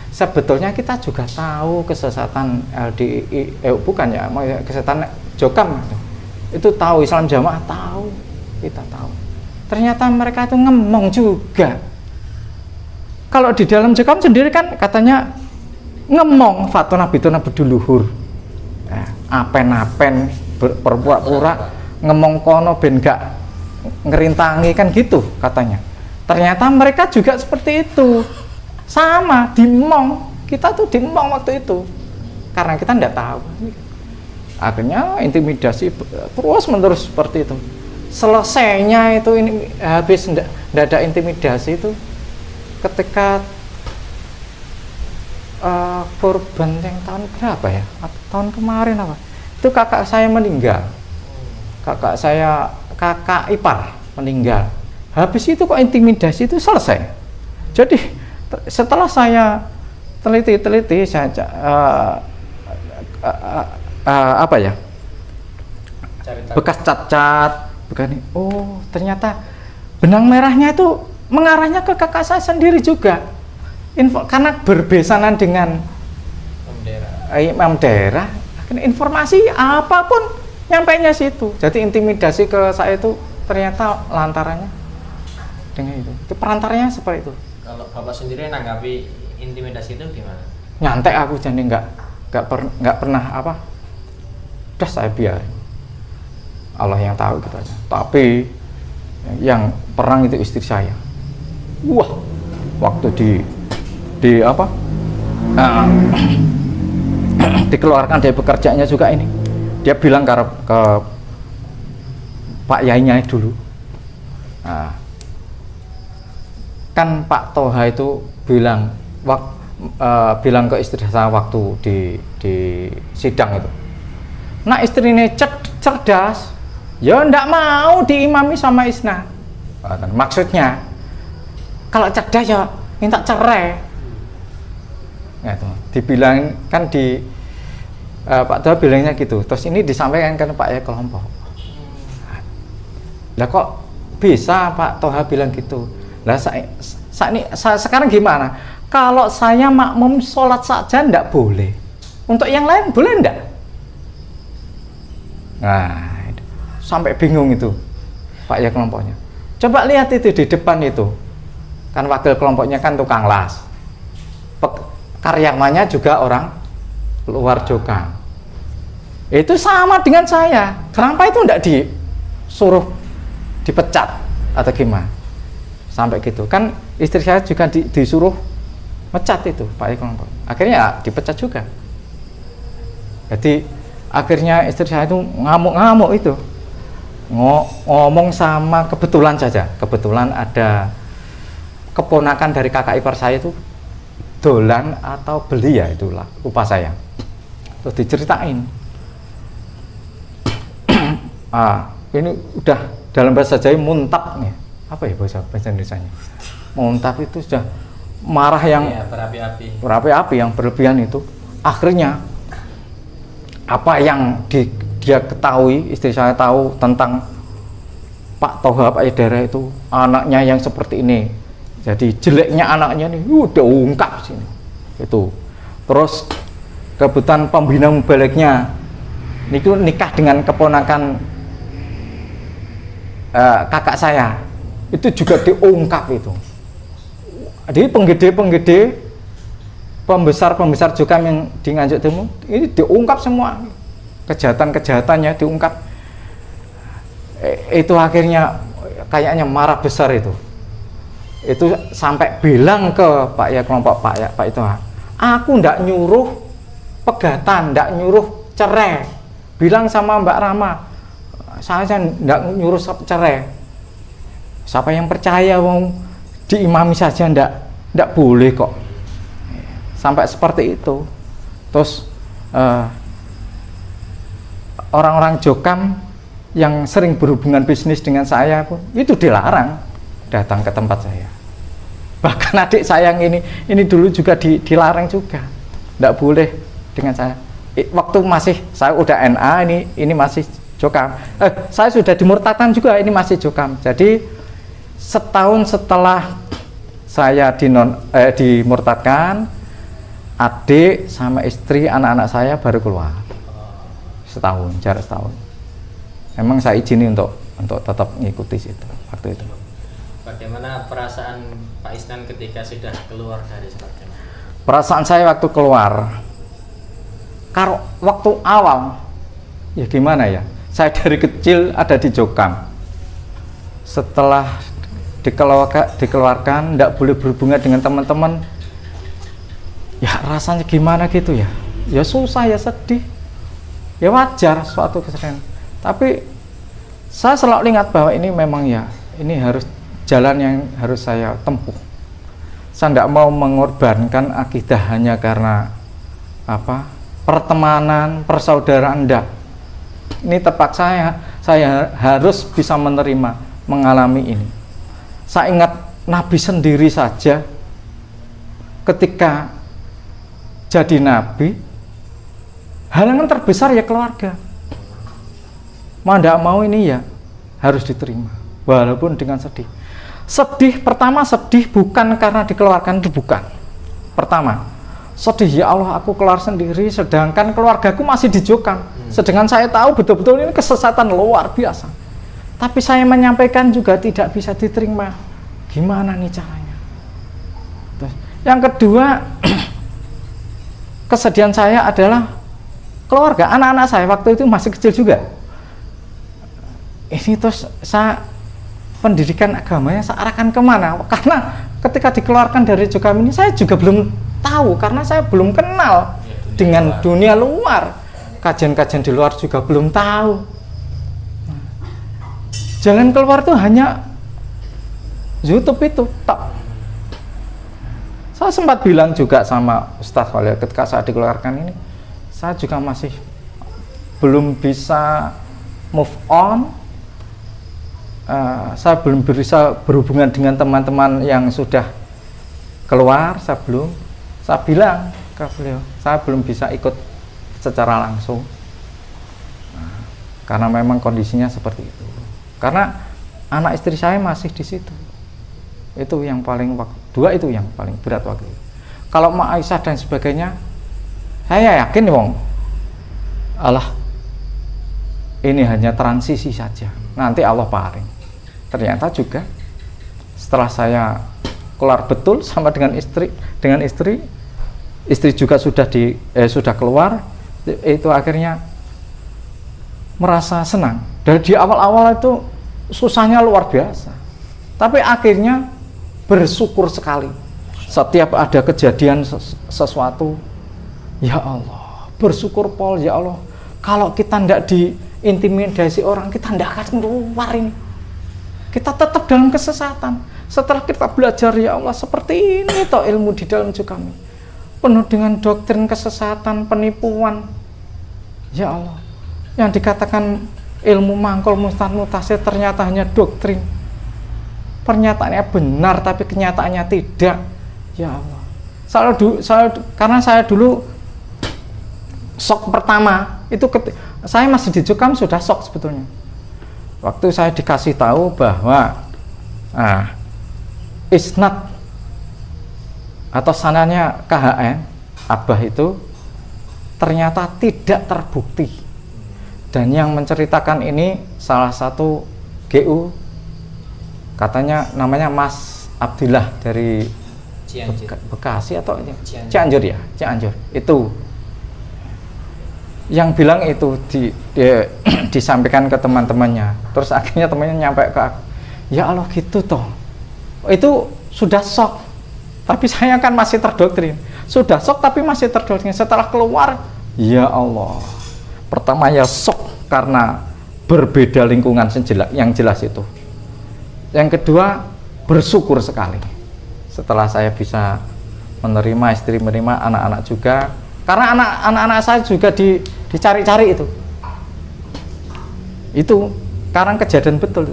sebetulnya kita juga tahu kesesatan LDI, bukan ya, kesesatan Jokam itu tahu, Islam Jamaah tahu, kita tahu. Ternyata mereka itu ngemong juga. Kalau di dalam Jokam sendiri kan katanya ngemong, fatona bitona berduluhur, apen-apen berpura-pura ngemong kono ben gak ngerintangi kan gitu katanya. Ternyata mereka juga seperti itu, sama dimong, kita tuh dimong waktu itu karena kita nggak tahu. Akhirnya intimidasi terus menerus seperti itu. Selesainya itu ini habis nggak ada intimidasi itu ketika korban yang tahun berapa ya? Tahun kemarin apa? Itu kakak saya meninggal. Kakak ipar meninggal. Habis itu kok intimidasi itu selesai. Jadi setelah saya teliti saya apa ya? Bekas cat-cat, bukan? Oh, ternyata benang merahnya itu mengarahnya ke kakak saya sendiri juga. Karena berbesanan dengan imam daerah, informasi apapun nyampainya situ. Jadi intimidasi ke saya itu ternyata lantarannya dengan itu perantaranya seperti itu. Kalau bapak sendiri nanggapi intimidasi itu gimana? Nyantai aku, jadi nggak pernah apa, udah saya biar Allah yang tahu gitu aja. Tapi yang perang itu istri saya. Wah, waktu di apa dikeluarkan dari pekerjaannya juga ini, dia bilang ke Pak Yainya dulu, kan Pak Toha itu bilang ke istri saya waktu di sidang itu, nah istri ini cerdas, ya ndak mau diimami sama Isna. Maksudnya kalau cerdas ya minta cerai. Nah, itu dibilang kan Pak Toha bilangnya gitu. Terus ini disampaikan ke Pak Yai kelompok. Lah kok bisa Pak Toha bilang gitu? Lah saya sekarang gimana? Kalau saya makmum sholat saja ndak boleh, untuk yang lain boleh ndak? Nah, sampai bingung itu Pak ya kelompoknya. Coba lihat itu di depan itu, kan wakil kelompoknya kan tukang las, karyawannya juga orang luar Jokam. Itu sama dengan saya. Kenapa itu ndak disuruh dipecat atau gimana? Sampai gitu kan istri saya juga disuruh mecat itu Pak ya kelompok. Akhirnya ya, dipecat juga. Jadi akhirnya istri saya itu ngamuk-ngamuk itu. Ngomong sama, kebetulan ada keponakan dari kakak ipar saya itu dolan atau beli ya, itulah lupa saya. Terus diceritain, ini udah dalam bahasa Jawa muntap nih, apa ya bahasa Indonesianya, muntap itu sudah marah yang berapi-api yang berlebihan itu. Akhirnya apa yang dia ketahui, istri saya tahu tentang Pak Toha, Pak Edera itu anaknya yang seperti ini, jadi jeleknya anaknya ini udah ungkap sini itu. Terus kebetulan pembina mubaliknya itu nikah dengan keponakan kakak saya, itu juga diungkap itu. Jadi penggede pembesar Jokam yang di Nganjuk Timur ini diungkap semua, kejahatan-kejahatannya diungkap. Itu akhirnya kayaknya marah besar itu sampai bilang ke Pak ya kelompok Pak itu, aku ndak nyuruh pegatan, ndak nyuruh cerai, bilang sama Mbak Rama, saya ndak nyuruh cerai. Siapa yang percaya mau diimami saja ndak boleh kok. Sampai seperti itu. Terus orang-orang Jokam yang sering berhubungan bisnis dengan saya pun itu dilarang datang ke tempat saya. Bahkan adik saya yang ini dulu juga dilarang juga, ndak boleh dengan saya. Waktu masih saya udah NA, ini masih Jokam. Saya sudah dimurtadkan juga, ini masih Jokam. Jadi setahun setelah saya dimurtadkan, adik sama istri, anak-anak saya baru keluar. Jarak setahun. Memang saya izini untuk tetap mengikuti situ waktu itu. Bagaimana perasaan Pak Isnan ketika sudah keluar dari Sragen? Perasaan saya waktu keluar, waktu awal, ya gimana ya? Saya dari kecil ada di Jokam. Setelah dikeluarkan, tidak boleh berhubungan dengan teman-teman. Ya rasanya gimana gitu ya? Ya susah, ya sedih. Ya wajar suatu kesedihan. Tapi saya selalu ingat bahwa ini memang ya, ini harus jalan yang harus saya tempuh. Saya tidak mau mengorbankan akidah hanya karena pertemanan, persaudaraan, enggak. Ini terpaksa saya harus bisa menerima, mengalami ini. Saya ingat Nabi sendiri saja ketika jadi Nabi, halangan terbesar ya keluarga. Mau tidak mau ini ya harus diterima, walaupun dengan sedih. Pertama sedih bukan karena dikeluarkan, itu bukan. Pertama sedih, ya Allah aku keluar sendiri sedangkan keluargaku masih di Jokam. Sedangkan saya tahu betul-betul ini kesesatan luar biasa. Tapi saya menyampaikan juga tidak bisa diterima. Gimana nih caranya? Terus, yang kedua kesedihan saya adalah keluarga, anak-anak saya waktu itu masih kecil juga. Ini terus saya pendidikan agamanya saya arahkan kemana? Karena ketika dikeluarkan dari Jokam ini saya juga belum tahu, karena saya belum kenal dengan dunia luar. Kajian-kajian di luar juga belum tahu. Jalan keluar itu hanya YouTube itu, tak. Saya sempat bilang juga sama Ustadz Khalil ketika saya dikeluarkan ini, saya juga masih belum bisa move on. Saya belum bisa berhubungan dengan teman-teman yang sudah keluar, saya bilang ke beliau, saya belum bisa ikut secara langsung, karena memang kondisinya seperti itu. Karena anak istri saya masih di situ. Itu yang paling dua itu yang paling berat waktu itu. Kalau Mak Aisyah dan sebagainya, saya yakin wong, alah ini hanya transisi saja, nanti Allah paring. Ternyata juga setelah saya keluar betul sama dengan istri juga sudah keluar, itu akhirnya merasa senang. Dan di awal-awal itu susahnya luar biasa, tapi akhirnya bersyukur sekali. Setiap ada kejadian sesuatu, ya Allah, bersyukur Pol, ya Allah. Kalau kita tidak diintimidasi orang, kita tidak akan keluar ini. Kita tetap dalam kesesatan. Setelah kita belajar, ya Allah, seperti ini toh ilmu di dalam juga kami, penuh dengan doktrin kesesatan, penipuan. Ya Allah, yang dikatakan ilmu mangkul mustahil mutasir ternyata hanya doktrin. Pernyataannya benar tapi kenyataannya tidak. Ya Allah, karena saya dulu shock pertama itu saya masih di Jokam sudah shock sebetulnya. Waktu saya dikasih tahu bahwa isnad atau sanadnya KHN Abah itu ternyata tidak terbukti. Dan yang menceritakan ini salah satu GU, katanya namanya Mas Abdillah dari Bekasi atau Cianjur ya, Cianjur. Itu yang bilang itu disampaikan ke teman-temannya. Terus akhirnya temannya nyampe ke aku, ya Allah gitu toh. Itu sudah shock, tapi saya kan masih terdoktrin. Sudah shock tapi masih terdoktrin. Setelah keluar, ya Allah, pertama ya shock karena berbeda lingkungan yang jelas itu. Yang kedua, bersyukur sekali setelah saya bisa menerima, istri menerima, anak-anak juga, karena anak-anak saya juga dicari-cari itu sekarang kejadian betul.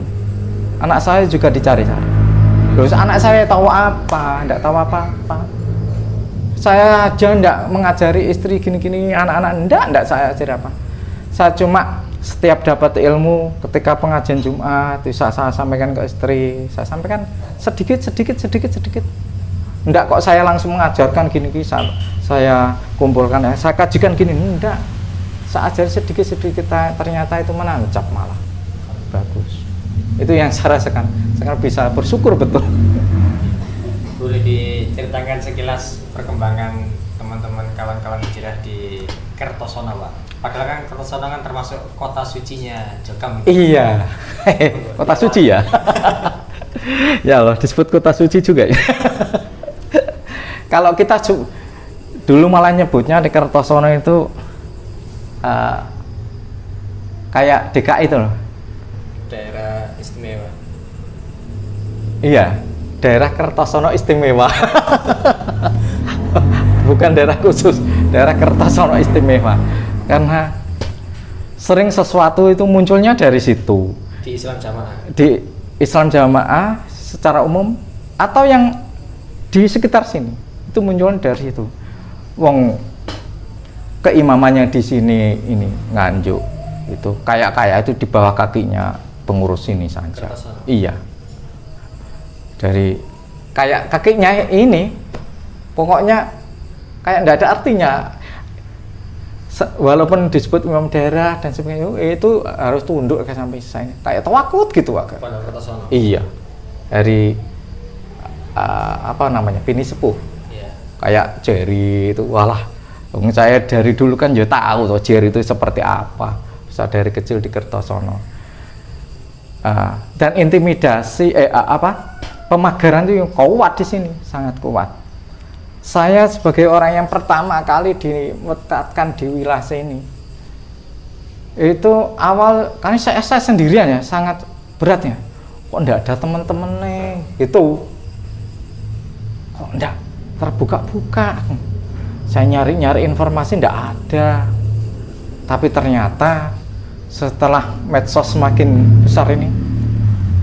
Anak saya juga dicari-cari. Terus anak saya tahu apa? Tidak tahu apa-apa. Saya aja tidak mengajari istri gini-gini, anak-anak tidak saya ajari apa. Saya cuma setiap dapat ilmu ketika pengajian Jumat bisa saya sampaikan ke istri, saya sampaikan sedikit. Enggak kok saya langsung mengajarkan gini, saya kumpulkan ya, saya kajikan gini, enggak. Saya ajar sedikit, ternyata itu menancap malah. Bagus. Itu yang saya rasakan. Sekarang bisa bersyukur betul. Boleh diceritakan sekilas perkembangan teman-teman kawan-kawan hijrah di Kertosono, Pak? Padahal kan Kertosono kan termasuk kota sucinya Jokam. Iya, kota suci ya. Ya Allah, disebut kota suci juga ya. Kalau kita dulu malah nyebutnya di Kertosono itu kayak DKI itu loh. Daerah istimewa. Iya, daerah Kertosono istimewa. Bukan daerah khusus, daerah Kertosono istimewa. Karena sering sesuatu itu munculnya dari situ. Di Islam Jamaah. Di Islam Jamaah secara umum atau yang di sekitar sini itu muncul dari situ. Wong keimamannya di sini ini Nganjuk itu kayak itu di bawah kakinya pengurus ini saja. Kertosono. Iya. Dari kayak kakinya ini pokoknya kayak tidak ada artinya. Walaupun disebut imam daerah dan sebagainya itu harus tunduk sampai selesai. Kayak tawakut gitu agak. Iya. Dari apa namanya? Pini sepuh. Iya. Kayak Jerry itu walah. Saya dari dulu kan ya tahu toh Jerry itu seperti apa. Saya dari kecil di Kertosono. Dan intimidasi pemagaran itu kuat di sini, sangat kuat. Saya sebagai orang yang pertama kali diletakkan di wilayah sini itu awal kan saya sendirian ya, sangat beratnya. Kok enggak ada teman-teman nih gitu, kok enggak terbuka-buka. Saya nyari informasi enggak ada, tapi ternyata setelah medsos semakin besar ini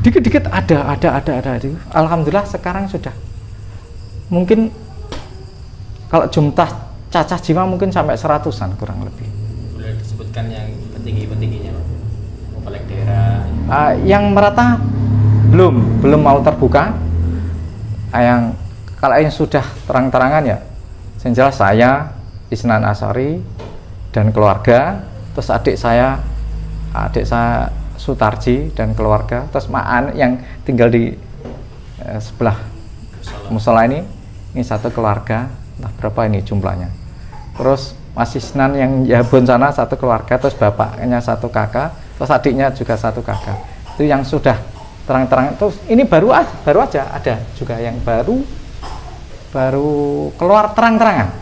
dikit-dikit ada. Alhamdulillah sekarang sudah mungkin kalau jumlah cacah jiwa mungkin sampai 100-an kurang lebih. Boleh disebutkan yang petingginya, Kepala daerah? Yang merata belum mau terbuka. Yang kalau yang sudah terang-terangan ya Yang jelas saya Isnan Asari dan keluarga, terus adik saya Sutarji dan keluarga, terus Maan yang tinggal di sebelah musola ini satu keluarga, entah berapa ini jumlahnya. Terus Mas Isnan yang Jabon sana satu keluarga, terus bapaknya satu kakak, terus adiknya juga satu kakak. Itu yang sudah terang-terang. Terus ini baru aja ada juga yang baru keluar terang-terangan.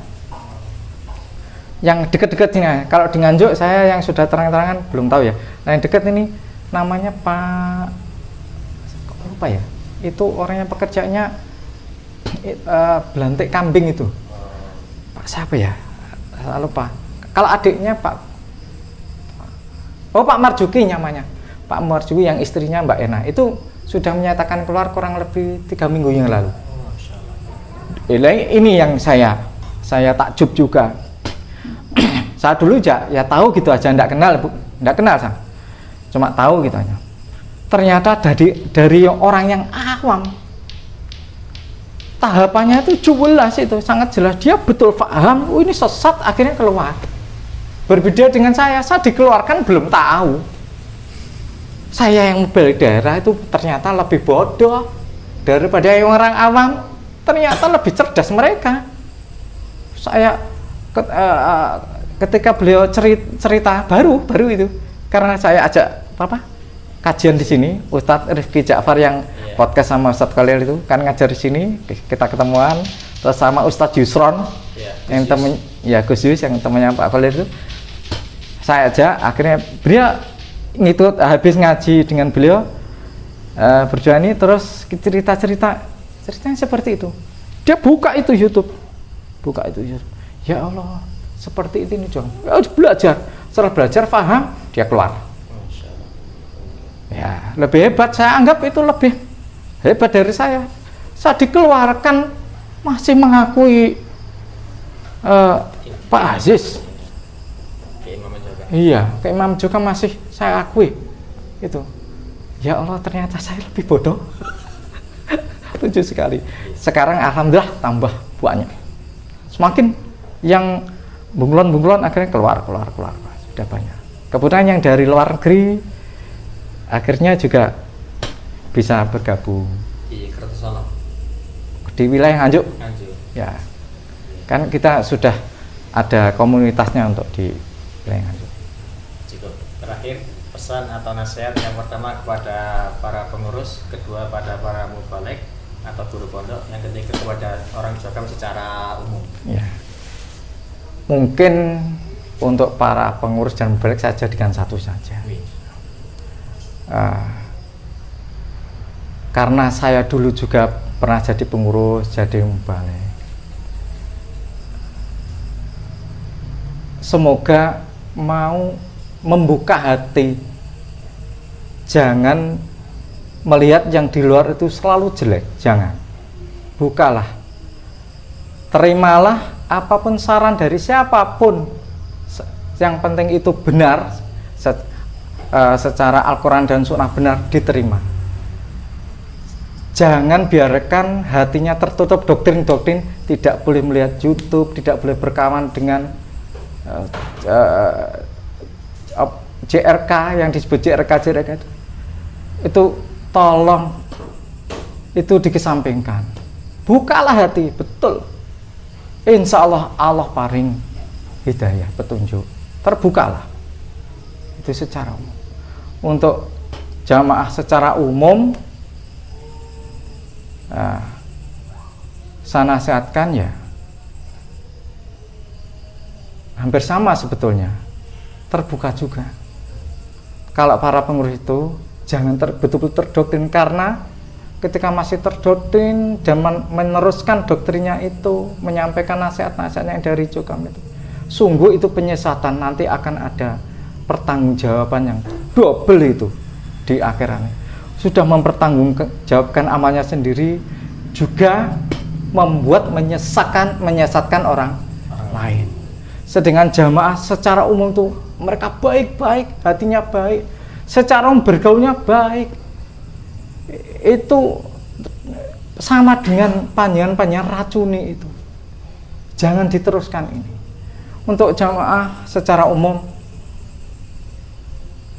Yang dekat-dekat ini, kalau di Nganjuk saya yang sudah terang-terangan belum tahu ya. Nah yang dekat ini namanya Pak, kok lupa ya, itu orangnya pekerjaannya belantik kambing itu. Pak siapa ya? Saya lupa. Kalau adiknya Pak Marjuki namanya. Pak Marjuki yang istrinya Mbak Ena itu sudah menyatakan keluar kurang lebih 3 minggu yang lalu. Ini yang saya takjub juga. Saya dulu ya tahu gitu aja, enggak kenal saya. Cuma tahu gitu aja. Ternyata dari orang yang awam, tahapannya itu jelas, itu sangat jelas. Dia betul paham, ini sesat, akhirnya keluar. Berbeda dengan saya dikeluarkan belum tahu. Saya yang balik daerah itu ternyata lebih bodoh daripada yang orang awam. Ternyata lebih cerdas mereka. Saya ketika beliau cerita baru itu, karena saya ajak kajian di sini, Ustadz Rifki Ja'far yang podcast sama Ustadz Khalil itu kan ngajar di sini, kita ketemuan, terus sama Ustadz Yusron yang Gus Yus yang temannya Pak Khalil itu, saya ajak, akhirnya beliau ngikut habis ngaji dengan beliau berjuang ini, terus ceritanya seperti itu. Dia buka itu YouTube. Ya Allah, seperti itu nih Jong. Ya harus belajar. Setelah belajar paham, dia keluar. Ya, lebih hebat, saya anggap itu lebih hebat dari saya. Saya dikeluarkan masih mengakui Pak Aziz. Iya, ke Imam juga masih saya akui. Itu. Ya Allah, ternyata saya lebih bodoh. Lucu sekali. Sekarang alhamdulillah tambah banyak. Semakin yang bunglon akhirnya keluar sudah banyak. Kemudian yang dari luar negeri akhirnya juga bisa bergabung di Kertosono, di wilayah Nganjuk. Ya, kan kita sudah ada komunitasnya untuk di wilayah Nganjuk. Cukup. Terakhir pesan atau nasihat yang pertama kepada para pengurus, kedua pada para mubalik atau guru pondok, yang ketiga kepada orang Jogam secara umum. Ya. Mungkin untuk para pengurus dan mubalik saya jadikan satu saja. Karena saya dulu juga pernah jadi pengurus, jadi mubalik. Semoga mau membuka hati, jangan melihat yang di luar itu selalu jelek, jangan. Bukalah, terimalah apapun saran dari siapapun, yang penting itu benar, secara Al-Quran dan Sunnah benar diterima. Jangan biarkan hatinya tertutup doktrin-doktrin, tidak boleh melihat YouTube, tidak boleh berkawan dengan JRK, yang disebut JRK itu tolong itu dikesampingkan. Bukalah hati, betul. Insya Allah Allah paring hidayah, petunjuk. Terbukalah. Itu secara umum. Untuk jamaah secara umum, saya nasihatkan ya hampir sama sebetulnya, terbuka juga. Kalau para pengurus itu jangan betul-betul terdoktrin, karena ketika masih terdoktrin dan meneruskan doktrinnya itu, menyampaikan nasihat-nasihatnya yang dari Jogam itu, sungguh itu penyesatan. Nanti akan ada pertanggungjawaban yang double itu di akhirannya. Sudah mempertanggungjawabkan amalnya sendiri, juga membuat menyesatkan orang lain. Sedangkan jamaah secara umum tuh mereka baik-baik, hatinya baik, secara umum bergaulnya baik. Itu sama dengan panjangan racuni itu. jangan diteruskan ini. Untuk jamaah secara umum,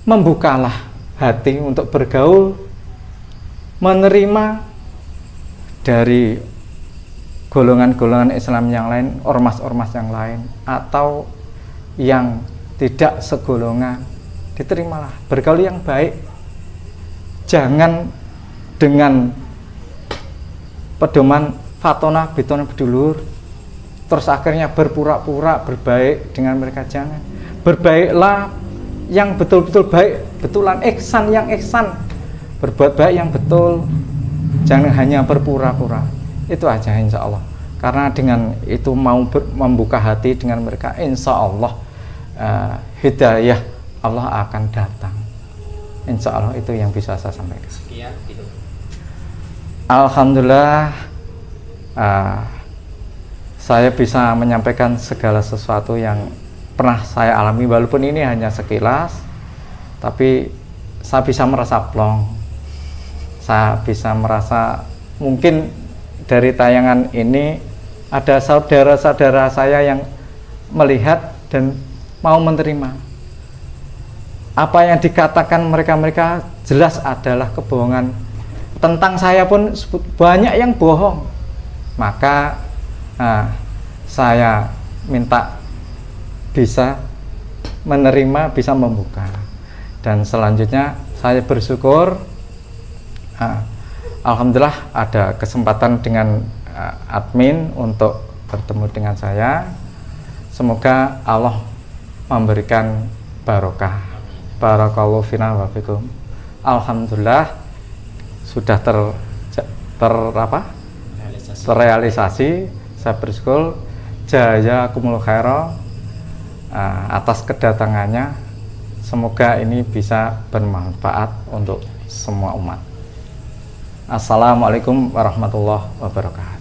membukalah hati untuk bergaul, menerima dari golongan-golongan Islam yang lain, ormas-ormas yang lain, atau yang tidak segolongan, diterimalah. Bergaul yang baik, jangan dengan pedoman fatona bitona bedulur, terus akhirnya berpura-pura berbaik dengan mereka. Jangan. Berbaiklah yang betul-betul baik, betulan, ihsan yang ihsan, berbuat baik yang betul, jangan hanya berpura-pura. Itu aja insya Allah. Karena dengan itu mau membuka hati dengan mereka, insya Allah hidayah Allah akan datang. Insya Allah itu yang bisa saya sampaikan. Sekian gitu. Alhamdulillah saya bisa menyampaikan segala sesuatu yang pernah saya alami, walaupun ini hanya sekilas, tapi saya bisa merasa plong. Saya bisa merasa mungkin dari tayangan ini ada saudara-saudara saya yang melihat dan mau menerima. Apa yang dikatakan mereka jelas adalah kebohongan. Tentang saya pun banyak yang bohong. Maka saya minta bisa menerima, bisa membuka. Dan selanjutnya saya bersyukur alhamdulillah ada kesempatan dengan admin untuk bertemu dengan saya. Semoga Allah memberikan barokah. Barakallahu fina wa fikum. Alhamdulillah sudah terrealisasi. Saya bersyukur, jazakumullah khairan atas kedatangannya. Semoga ini bisa bermanfaat untuk semua umat. Assalamualaikum warahmatullahi wabarakatuh.